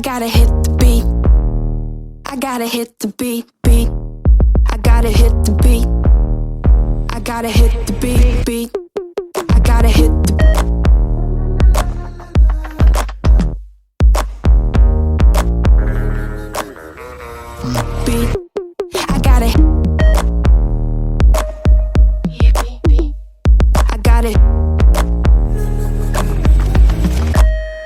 gotta hit the beat. I gotta hit the beat, beat. I gotta hit the beat. I gotta hit the beat, beat. I gotta hit the beat. I gotta. I gotta.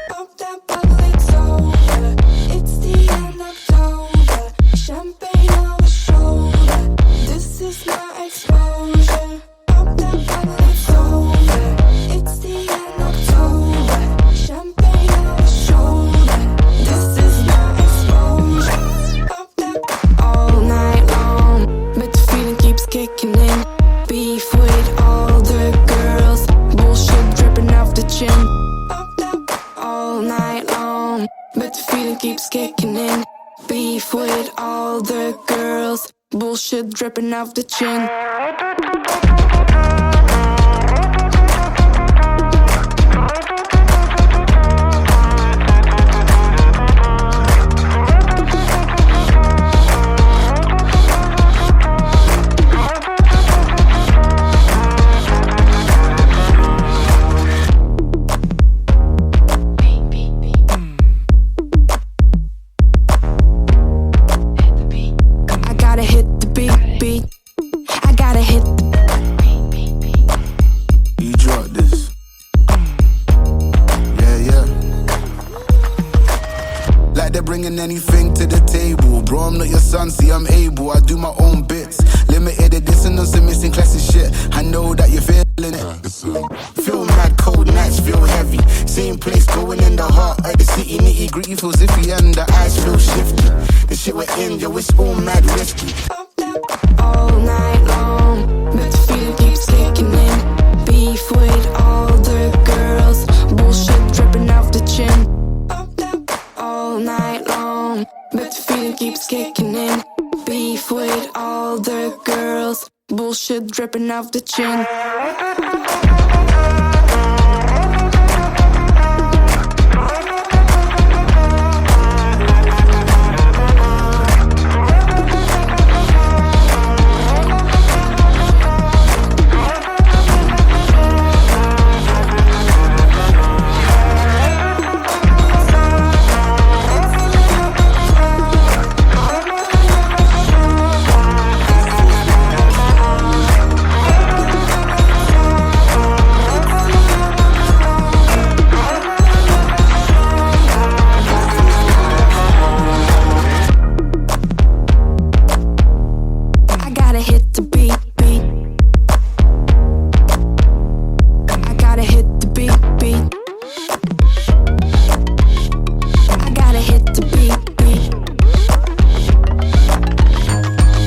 Pop that bottle, it's over. It's the end of October. Champagne on my shoulder. This is my exposure. Pop that bottle, it's over. It's the end of October. Champagne on my shoulder. This is my exposure. Pop that All night long, but the feeling keeps kicking in. Beef with all the girls, bullshit dripping off the chin. pop that All night long, but the feeling keeps kicking in. Beef with all the girls, bullshit dripping off the chin. I gotta hit the beat, beat. I gotta hit the You drop this. Yeah, yeah. Like they're bringing anything to the table. Bro, I'm not your son, see I'm able. I do my own bits. Limited edition on some missing classic shit. I know that you're feeling it. Feel mad, cold nights feel heavy. Same place, going in the heart of the city. Nitty gritty feels iffy and the eyes feel shifty. The shit we're in, yo, it's all mad risky. pop that all night long, but the feeling keeps kicking in. Beef with all the girls, bullshit dripping off the chin. pop that All night long, but the feeling keeps kicking in. Beef with all the girls, bullshit dripping off the chin. I gotta hit the beat, beat. I gotta hit the beat, beat. I gotta hit the beat, beat.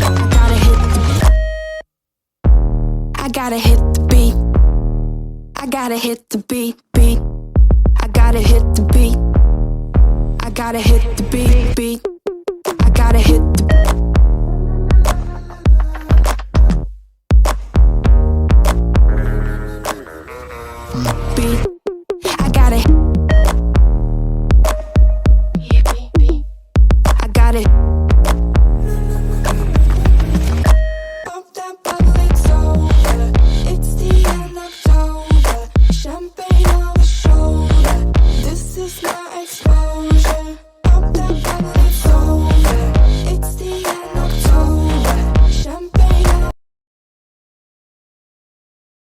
I gotta hit the I gotta hit the beat. I gotta hit the beat, beat. I gotta hit the beat. I gotta hit the beat, beat. I gotta hit the